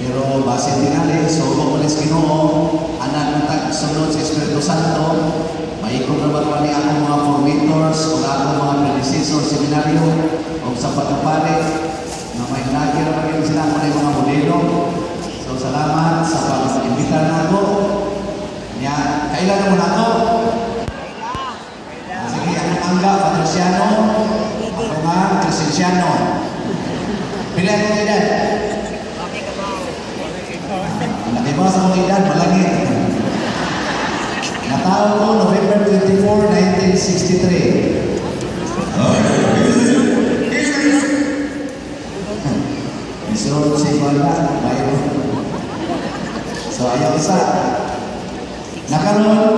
Pero base tinali, so mamulis Ginoo, anak ng tagsunod sa Espiritu Santo, maikog naman pa niya akong mga formators o akong mga predecessor seminaryo o sa pagkapalit na may lagi naman yung sila ko na yung mga modelo. So salamat sa pag-imbita na ako. Kailan mo na ako? Sige, ang mangga, Patriciano, ako nga, Crescenciano. Pila ko edad? Nakiba sa mga edad, malangit. Nataon ko November 24, 1963. So, si Wala, bayo. So, ayaw isa. Nakaroon,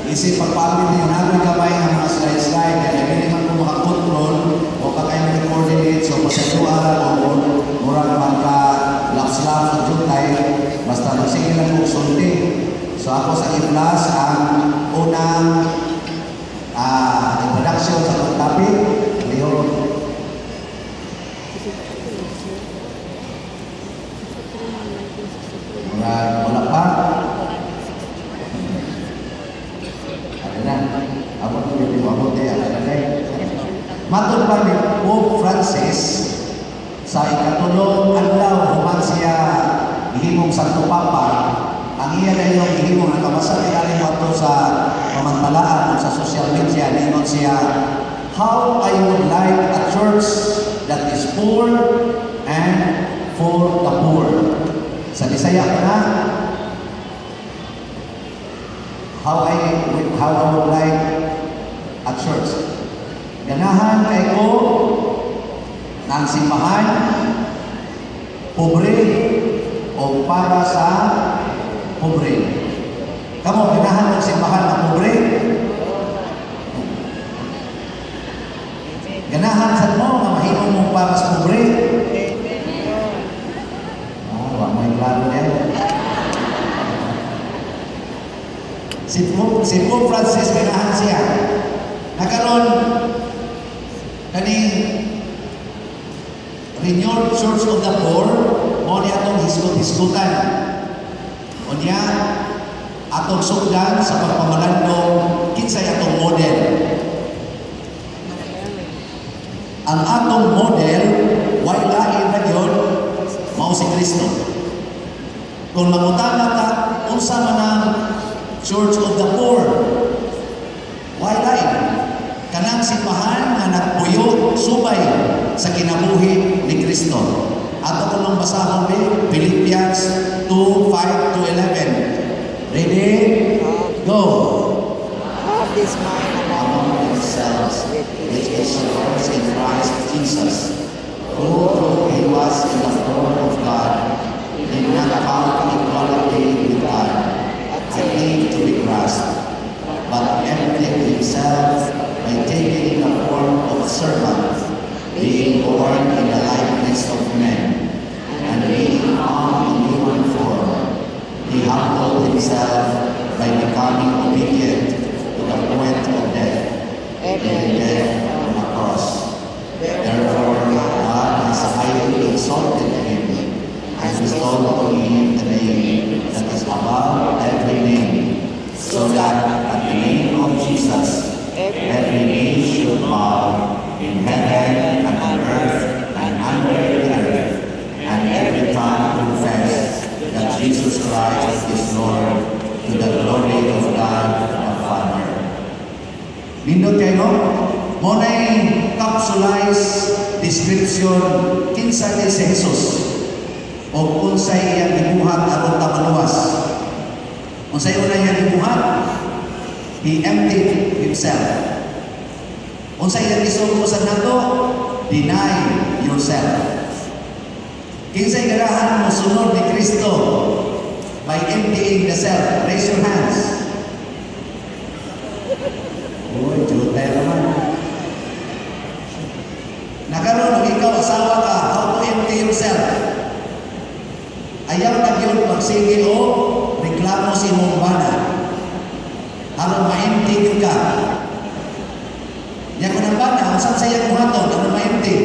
isip pagpapit yung natin kamay ang mga slide-slide, kaya hindi naman ko makakontrol o kakain coordinate, so pasayuan o murang magka-laps-laps o jutay, basta magsige lang kong sulti. So ako sa i-plus ang unang introduction sa topic. Ngayon, wala pa. Matod pa ni Pope Francis sa ikatulong adlaw human siya gihimong Santo Papa, ang iya na yung gihimong nakabasa niya ato sa pamantalaan sa social media, ningon siya, how I would like a church that is poor and for the poor. Sa Bisaya na, how I would like a church. Ganahan kay ko ng simbahan, pobre o para sa pobre. Kamo, ganahan ng simbahan na pobre? Ganahan sa mo, nga mahimong mo para sa pobre? May klaro yan. Si Pope Francis, ganahan siya. Nakaroon, kaning Renewed Church of the Poor, o niya itong hiskot-hiskotan. O niya, atong sugdan sa pagpamalandong kinsay atong model. Ang atong model, why lain na yun, mao si Kristo. Kung mangutana ta, unsa man ang Church of the Poor, why lain? Kanang simbahan nga nagpuyo subay sa kinabuhi ni Kristo. Ato ko nang basahon Philippians 2:5-11. Ready? Go. Have this mind Among yourselves, which is yours in Christ Jesus, who though he was in the form of God, did not count equality with God a thing to be grasped, but emptied himself by taking the form of a servant, being born in the likeness of men, and being found in human form, he humbled himself by becoming obedient to the point of death, even death on the cross. Therefore, God has highly exalted him and bestowed on him the name that is above every name, so that at the name of Jesus, every knee should bow in heaven and on earth and under the earth, and every tongue confess that Jesus Christ is Lord, to the glory of God the Father. Nindot kayo, no? Muna'y capsulized description kinsa ni si Jesus o unsay iyang gibuhat aron ta maluwas. Unsay una iyang gibuhat? He emptied himself. Unsay iyang gisugo sa nato? Deny yourself. Kinsay ganahan mo sunod ni Kristo by emptying the self? Raise your hands. Uy, jutay naman. Nakaroon, kung ikaw asawa ka, how to empty yourself? Ayaw na yun magsige o reklamo si mong bana. Aron ma-empty ka. Yan ko ng bana, saan sa iyang buhaton, aron ma-empty?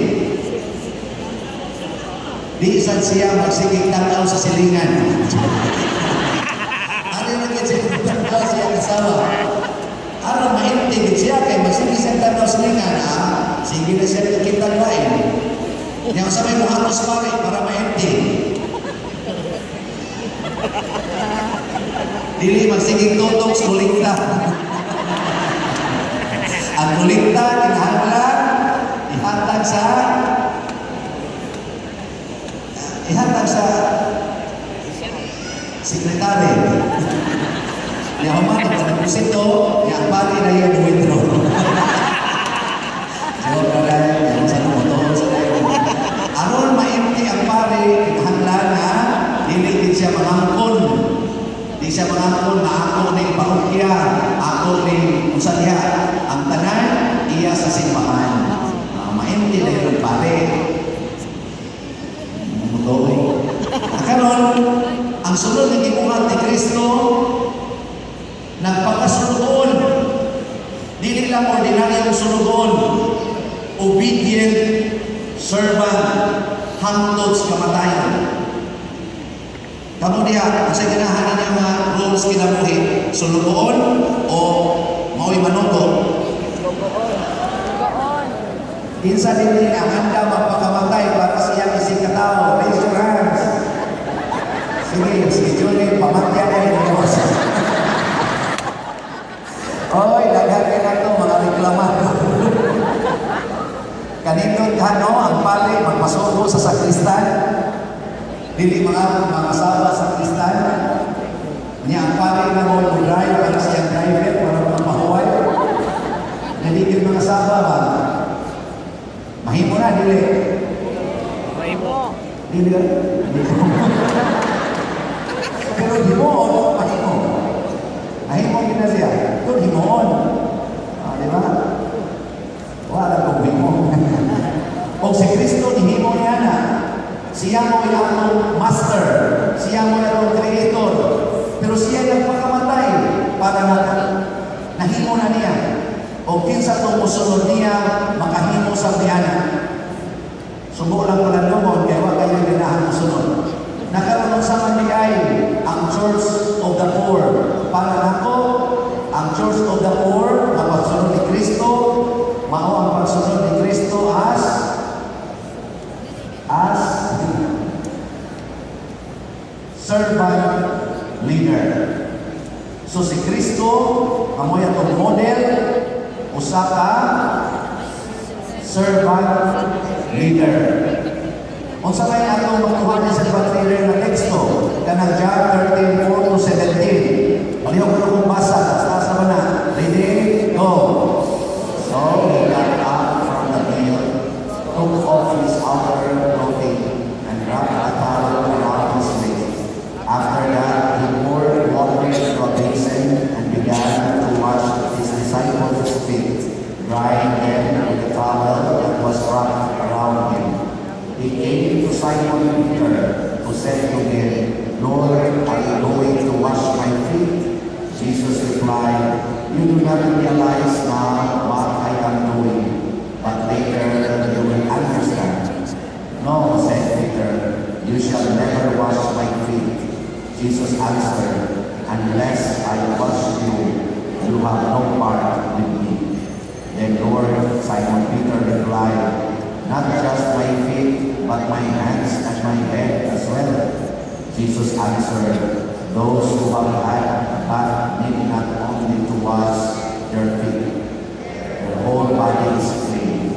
Di Bisan siya magsigig tanaw sa silingan. Ano yung nagkitsigig tanaw siya kasawa? Aron maintigid siya kay magsigig siya tanaw sa silingan. Sige na siya nagkitang lain. Yang sabay mo hatos pare para maintig. Dili magsigig tutok sa kulikta. Ang kulikta, kinahanglan, ihatag sa sekretary. Yang human, pag-pusito, yang pati na yan withdraw. Joke na lang, yung sa motor, sa layo. Aron maimti ang pare, kinahanglan na, dili siya mangangkon. Di siya mangangkon na ako ni parokya, ako ni musadya. Ang tanan, iya sa simbahan. Maimti na yun pare. Mutoy. Karon, ang sunod ng gibuhat ni Kristo, nagpakasunugon. Dili lang ordinaryong sunugon. Obedient servant hangtod sa kamatayon. Kamu diha, sa ganahan niya mga rules kinabuhi, sunugon o mao'y manugo. Kinsa din ang handa magpakamatay para siya ising katao. Raise your hands. Sige, Julie, pamatya na yung Diyos. Oy, lagyan na ito, mga reklaman. Kanindot no, ang pali, magpasuko sa sakristan. Dili mga saba sa sakristan. Niya ang pali na mo yung drive, para siyang driver, para mapahuway. Naligid mga saba ba? Mahimo na, dili. Mahimo. Dili. Pero himoon, mahimo. Mahimo gina siya. Ito, himoon. Di ba? Wala kong himo. O si Kristo, himo niya na. Siya mo yung master. Siya mo yung creator. Pero siya nagpakamatay para nahimo na niya. O kinsa itong musunod niya, makahimo sa biyana. Subo lang ko lang naman, kaya wag kayo ganahan musunod. Nakaroon sa manigay ang Church of the Poor. Para nako, ang Church of the Poor, ang pagsunod ni Kristo, mao ang pagsunod ni Kristo as servant leader. So si Kristo, amoy atong model, usa ka servant leader. Unsa may atong magtuhan sa servant leader na teksto? Kanang John 13:4 to 17. Palihog ko kung basa, taas naman na. Ready? Go! So he got up from the meal, took off his outer clothing, and wrapped a towel around his waist. After that, he poured water into a basin and began to wash his disciples' feet, drying them with a towel that was wrapped around him. He came to Simon Peter, who said to him, Lord, are you going to wash my feet? Jesus replied, You do not realize now what I am doing, but later you will understand. No, said Peter, you shall never wash my feet. Jesus answered, Unless I wash you, you have no part with me. Then Lord, Simon Peter replied, Not just my feet, but my hands and my head as well. Jesus answered, Those who have had a bath need not only to wash their feet, their whole body is clean.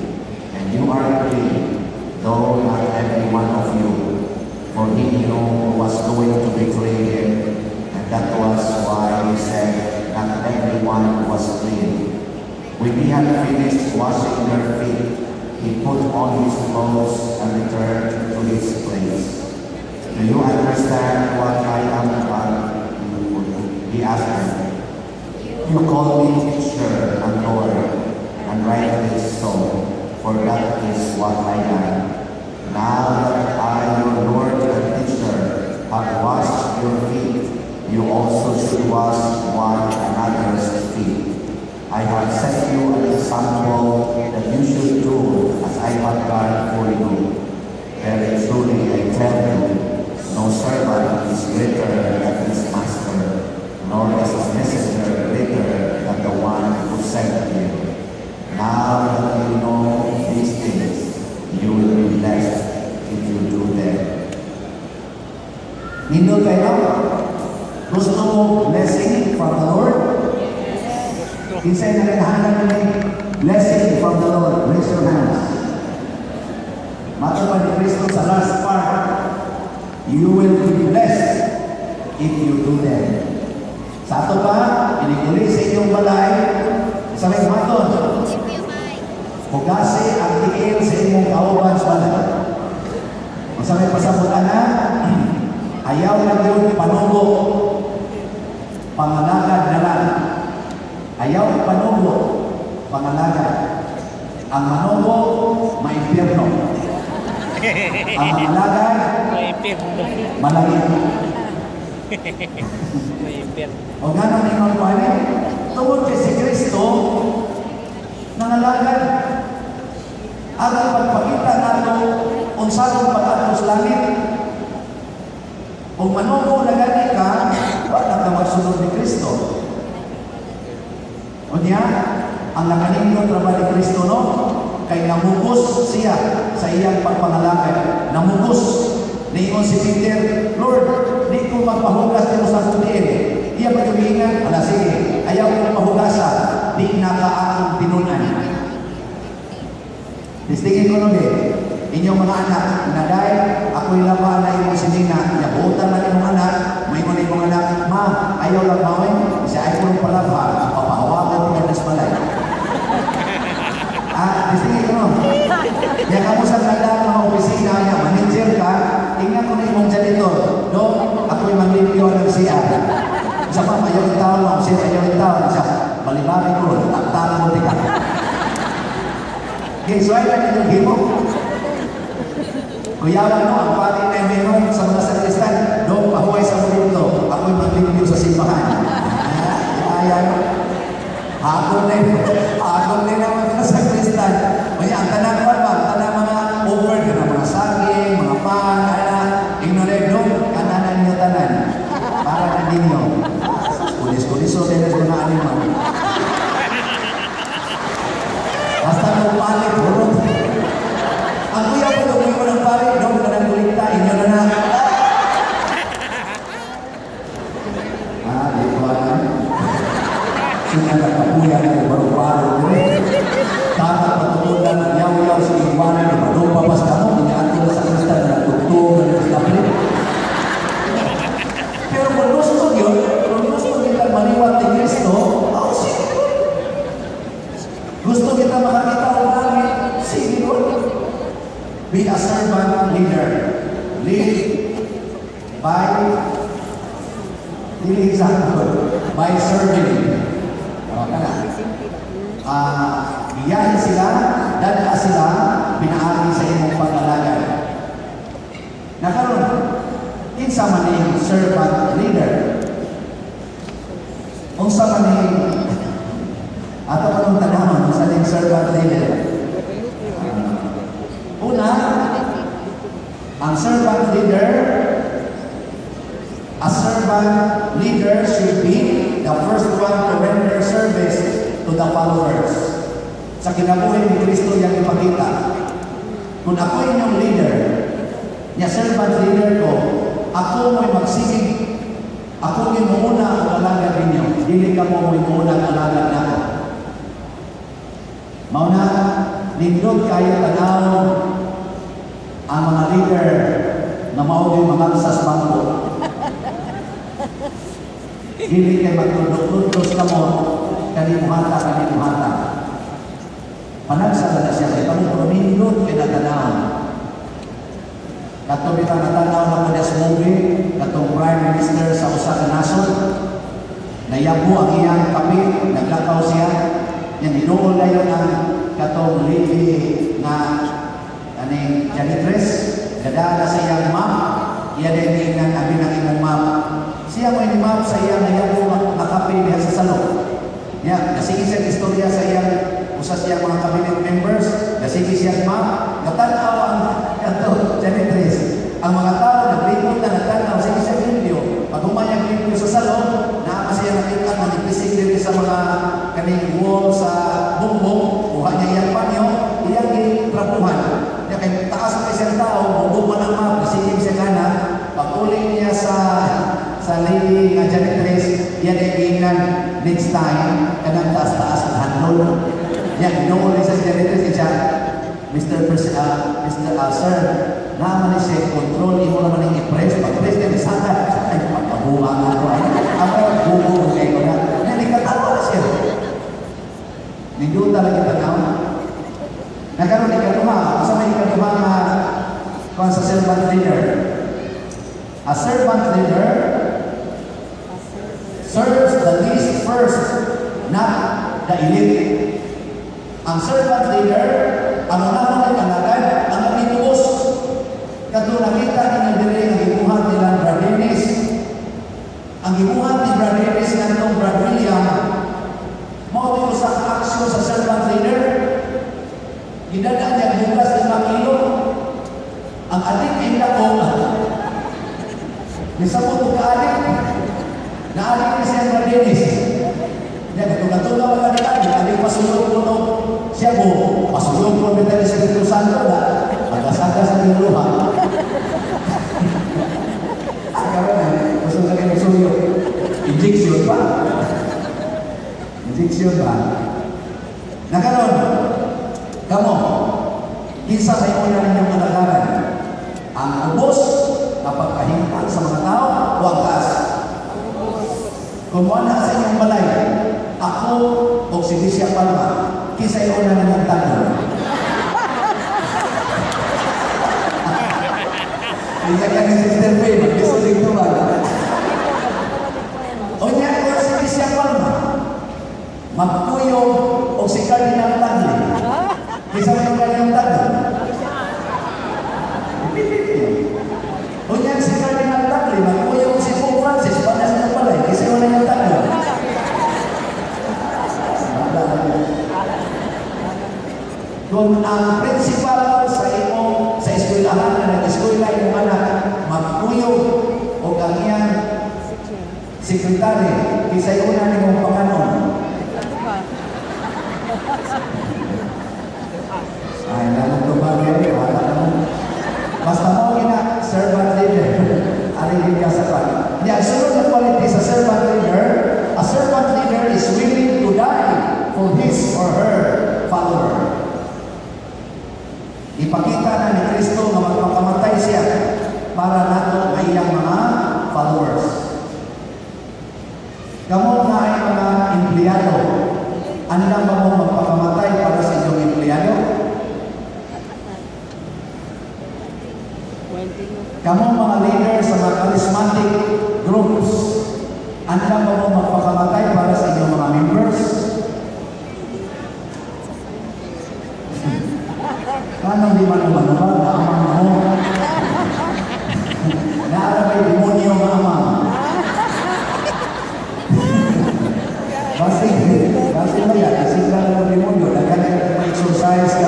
And you are clean, though not every one of you. For he knew who was going to betray him, and that was why he said, Not everyone was clean. When he had finished washing their feet, he put on his clothes and returned to his place. Do you understand what I am about? He asked them. You call me teacher and Lord, and rightly so, for that is what I am. Now that I, your Lord and teacher, have washed your feet, you also should wash one another's feet. I have set you an example that you should do as I have done for you. Very truly I tell you, Nindot kayo? Gusto mo blessing from the Lord? Kinsay na kinahanap ni blessing from the Lord. Raise your hands. Matupad ni Kristo sa last part, you will be blessed if you do them. Sa ato pa, iniguli sa inyong balay, sa may maton, hugasi ang tiil sa inyong kauban sa balay. Kung sa may pasabutan na, ayaw na yun panubo, pangalagad na lang. Ayaw panubo, pangalagad. Ang manubo, maimpyerno. Ang mangalagad, Maipirno. malangit. Maipirno. O gano'n ninong pali, tungod kay si Kristo, nangalagad. At ang pagpakita nato, unsarong pag-atos langit, kung manubo na gani ka, wala ka magsunod ni Kristo. O niya, ang nakaninyo trabaho ni Kristo, no? Kay namugos siya sa iyang pagpangalagad. Namugos. Niingon si Peter, Lord, di ko magpahugas dito sa kutin. Iya ba tumingan? Ala sige, ayaw ko pahugasa. Di nakaakong tinunan. Distingin ko nun inyong mga anak, naday, ako'y laban na imong sinina. Yabutan na imong anak, may mga imong anak, ma, ayaw lang mawin. Siya ay purong palabha, papahawakan ko ng balay. Distingin ko nun. Kaya kamu sa tanda mga opisina niya, manager ka, tingnan ko na imong janitor. Dong, ako'y magliliyo ng siya. Isa pa, ayaw itawang, siya ayaw itawang. Siya, balibari ko, taktaran mo tika. Okay, so ay lang inyong himo. Kuyawan mo, ang pati na meron sa mga sakristan, dong, pahuway sa mundo. Ako'y magliliyo sa simbahan. Ayan. Hakon na naman na sa kristal. Kaya ang tanang mga over ka na mga saging, mga pan, ignored, kananan niyo tanan. Para na ninyo. Kulis-kuliso, tenes ko na animal. Basta kung palit, burot. Ang kuya ko, tuloy ko ng palit, ka ng kulikta, inyo na na. Di ko alam. Sina nagkapuya na baro-baro dire. Tatat patutunan yaw-yaw sa iwanan na malupapas ka mo, inyaanto na sa kristal na nagtugtog na nagtaplit. Pero kung gusto kita maniwat ni Kristo, sige ko. Gusto kita makakita ang langit, sige ko. Be a servant leader. Lead by serving. Iyahin sila, dada sila, pinaagi sa imong pag-alagad. Nakaroon, kinsa man yung servant leader. Unsa man yung ato kanong tanaman, unsa yung servant leader. Una, ang servant leader, a servant leader should be the first one to render service to the followers. Sa kinabuhi ni Kristo yang ipakita. Kung ako inyong leader, niya servant leader ko, ako mo'y magsigig. Ako mo'y muna ang alagad ninyo. Dili ka mo'y muna ang alagad na ako. Mauna, nindot kayo tanaw ang mga leader na maugay mamagsas bangko. Dili kayo magtudok-tudos ka mo, kanimuhata. Panagsala na siya, kaya kung nindot kayo natanaw. Katong kita natanaw na mga movie, katong Prime Minister sa usa ka nasod, nayabo ang iyang kapit, naglakaw siya, yan inuol na yun ang katong lady na janitress, gadala sa iyang map, iya din ng abi ng imong map. Siya mo map sa iyang nayabo nakapil niya sa salon. Ya, nasigi siya istorya sa iyang usa siya mga cabinet members, nasigi siya map, natanaw ang janitress. Ang mga tao naglikod na natanaw, sige siya video. Pag umayang video sa salon, naama siya nakita na nagpisig din sa mga kaning wall sa bumbong, kuha niya iyang panyo, iyang trapuhan. Kaya kay taas na isang tao, bumbong man ang map, nasigig siya kana, pag-uling niya sa kingan next time kanang taas-taas ang handol. Yan, ginoon sa janitor siya, Mr. Sir, naman siya control, imo naman yung i-press, pag-press ka, isaka, ay, pagkabuha nga ko, ay, ang bubo kayo na, nalikatawa na siya. Ninyo talaga tanaw. Nagkaroon ikaduha, sa may ikaduha nga, kung sa servant leader. A servant leader serves the least first, not the elite. Ang servant leader, ang unang kalagay, ang nagtituos. Kato nakita ng dili ang gibuhat nila Brad Dennis. Ang gibuhat ni Brad Dennis nga itong Brad William, mao ito sa aksyon sa servant leader. Gidadaan niya bukas 5 kilo. Ang adik ay nako. Nisabot ko ka-adik. Na-adik ni siya Brad Dennis. Yan, katulad mga nila, adik pasulong ko no. Siya po, pasulong ko ng Espiritu Santo na pagkasaga sa niluha. Gusto ka rin suyo. Injection pa. Injection pa. Nakaroon, kamo, kinsa sa imo na ninyong kalagaran. Ang ubos, kapag kahingpan sa mga tao, wagas. Kumuha na sa inyong balay, ako o si Bishop Palma, kinsa imo na ninyong tanong. Isa ka ni Sister Faye, gusto rin ito ba? O niya ko si Bishop Palma, magkuyog o si Cardinal Tadley. Isa mo yung kanyang tanong. O niya si Cardinal Tadley, magkuyog si Pope Francis, panas na pala, isa mo na yung tanong. Kung ang principal sa imo sa eskwelahan na nag-eskwela yung anak, magkuyog o kanyang sekretary, kisay una ni mong panganon. Ay, nalang tumagay, wala naman. Basta mo ina, servant leader. Arigin ka sa pag. Yeah, sunod na quality sa servant leader, a servant leader is willing to die for his or her follower. Ipakita na ni Kristo na magpakamatay siya para nato ay iyang mga followers. Kamu na ay mga empleyado. Andang ba mo magpakamatay para sa inyong empleyado? Kamu mga leader sa mga charismatic groups. Andang ba mo magpakamatay para sa inyong mga members? Anong di man ba? Naamang mo. Naarabay demonyo mga amang. Basi mo yan. Kasi ka ng demonyo. Nagkakita ka exercise ka.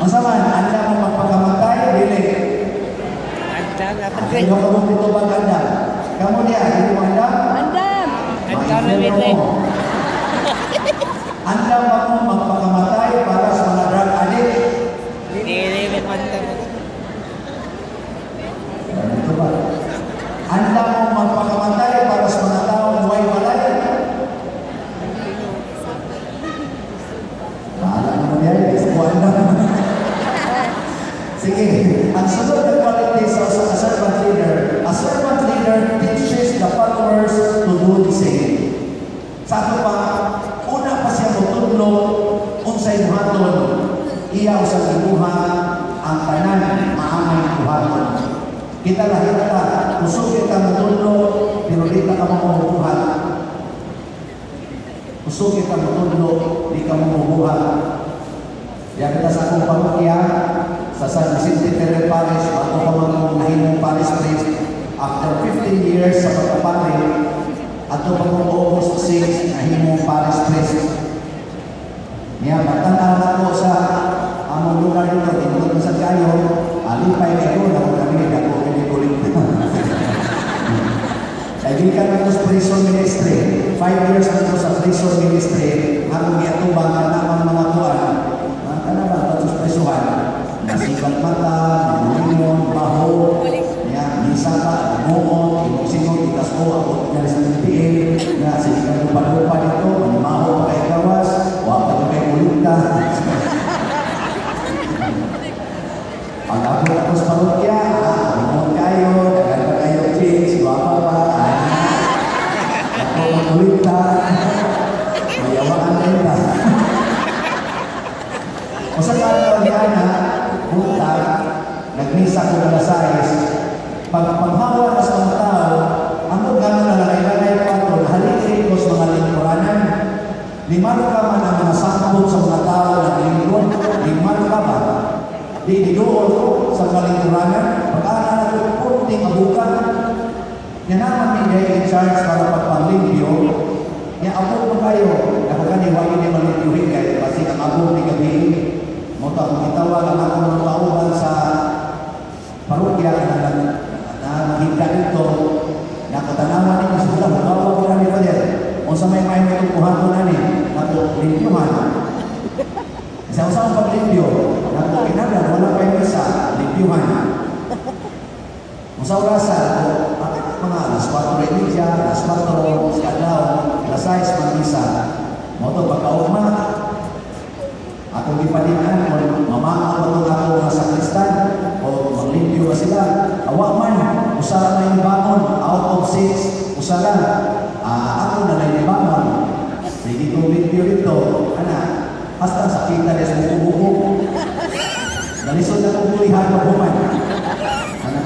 Ang saman, anda mo magpakamatay, dili. Ayaw ka mong dito ba ganda? Kamu niya, hindi mo anda? Andam! Anda ba mo magpakamatay para sa mga drug addict? Ito ba? Anda mo magpakamatay para sa mga taong huwag walay? Bahala naman yan. Sige, ang sunod na quality sa servant leader, a servant leader teaches the followers to do the same. Sa ato pa, una pa siya mutudlo, unsay buhaton, iyaw sa gibuha, ang tanan, maamay buhaton. Kita lah, usog kita mutudlo, pero di ka mamubuhat. Usog kita mutudlo, di ka mamubuhat. Yan kita sa akong pamilya, sa San Vicente Ferrer Parish, bago pa mga nahimong parish priest, after 15 years sa pagkapatid, ato pa mga August 6, nahimong parish priest. Niya, pagtanaw na ko sa among lugar dito, tinulog sa kayo, alipay kayo, na kung kami, ako pinikulit. Kaibigan na ito sa prison ministry, 5 years na ito sa prison ministry, akong giatubang ka namang mga kuwan, ka naman, ito sa prisuhan, nasibat mata, namulimon, baho, niya, misa ka, namuon, sinong itas ko, ako, nalis ng PPA, na kurangan, pag-aaral ko kunting abukan. Yan naman may in charge para pagpanglimpyo. Yan abot mo kayo. Ako kaniwagi ni malimpyohin kayo kasi ang abot ni gabi. Mota kung itawa lang ako ng tauhan sa parokya na makita dito. Nakatanawan ni Isula, bawa ko na ni Father. O sa may tukuhan ko na ni, limpyohan. Isang-isang paglimpyo, kinagad, wala pa yung isa, limpyohan. Kung sa orasan, mga alas 4 remedya, alas 4, skadaw, alas 6, mag-isa. Moto, pagkaugma, atong ipadinan, kung mamaka mo itong ako sa kristan, o maglimpyo ba sila, awa man, usara na yung bangon, out of 6, usara, ako na lang yung bangon. Sige kong limpyo dito, basta sakita niya sa buko-buko. Nalisod na kong kulihan na buman.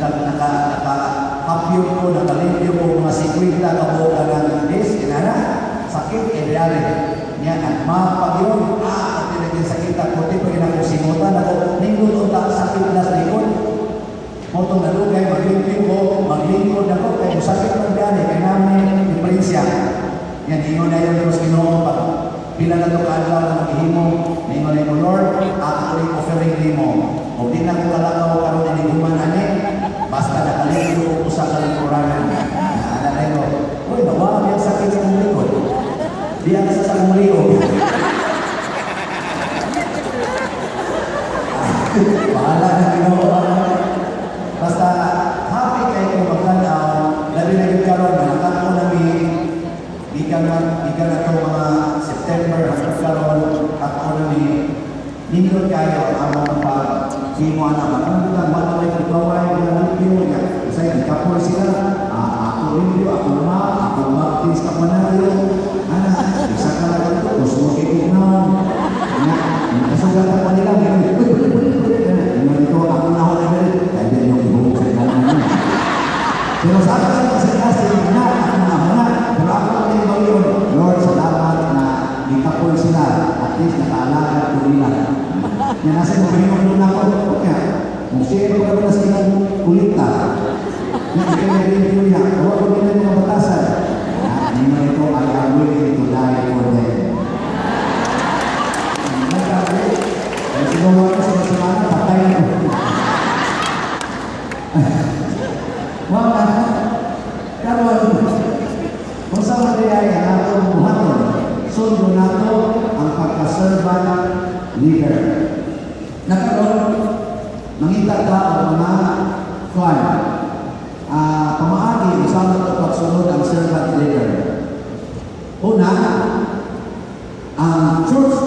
Naka-kapyo ko, nakalimpyo ko mga 50 kabuka ng days, kinana, sakit, edari. Niya, at mapag yun, at tinagin sakit ako, tipo yun ako simutan ako, nindun unta sakit na sa likod. Motong nalugay, maglingkod ako, kaya sakit ng gani, kaya namin diferensya. Yan, ingon na yun, terus ginoo pa. Pila na ito kaadlaw na maghihimo, ningon na Lord, ako ulit offering din mo. O di na ko kalakaw karoon na niguman ani, basta nakalimutan ko sa kalikurangan. Naalala ko, uy, nawala yung sakit sa kong likod. Di ang sa kong liog. Bahala na ginawa. Basta, happy kayo kung magkanaw, labi na yung karoon, nakako namin, Ikan na ito mga September, hanggang karoon, ako namin, nindot kayo ang mga pag-himo na magandang wala may pagkaway ng review niya. Kasi ang kapor sila, ako review, ako mag-tins ka manalo. Isa ka lang ito, gusto mo kikignan. Kasugatan pa nila, ito, ako na ako na rin. Kaya din yung ibuhok sa kanan niya. Pero sa akin, kasi ako na, pero ako na yung Lord, salamat na ikapol sila. At least nakaalaga ko nila. Yan nasa mga pinagulong na ako. Kaya, kung siya ko na silang ulit na, hindi ka rin yung niya. Huwag ko nila mga batasan. Hindi mo ito, I am willing to die for them. Nagkabi, kung sinuwa ko sa semana, patay na ko. Wala na. Karoon, kung sa matayaya na itong buhaton, sundo na ito ang pagka-servant leader. Nakaroon, mangita ka ang mga kwan. Pamaagi, isama ito pagsunod ang servant leader. Una, ang Church of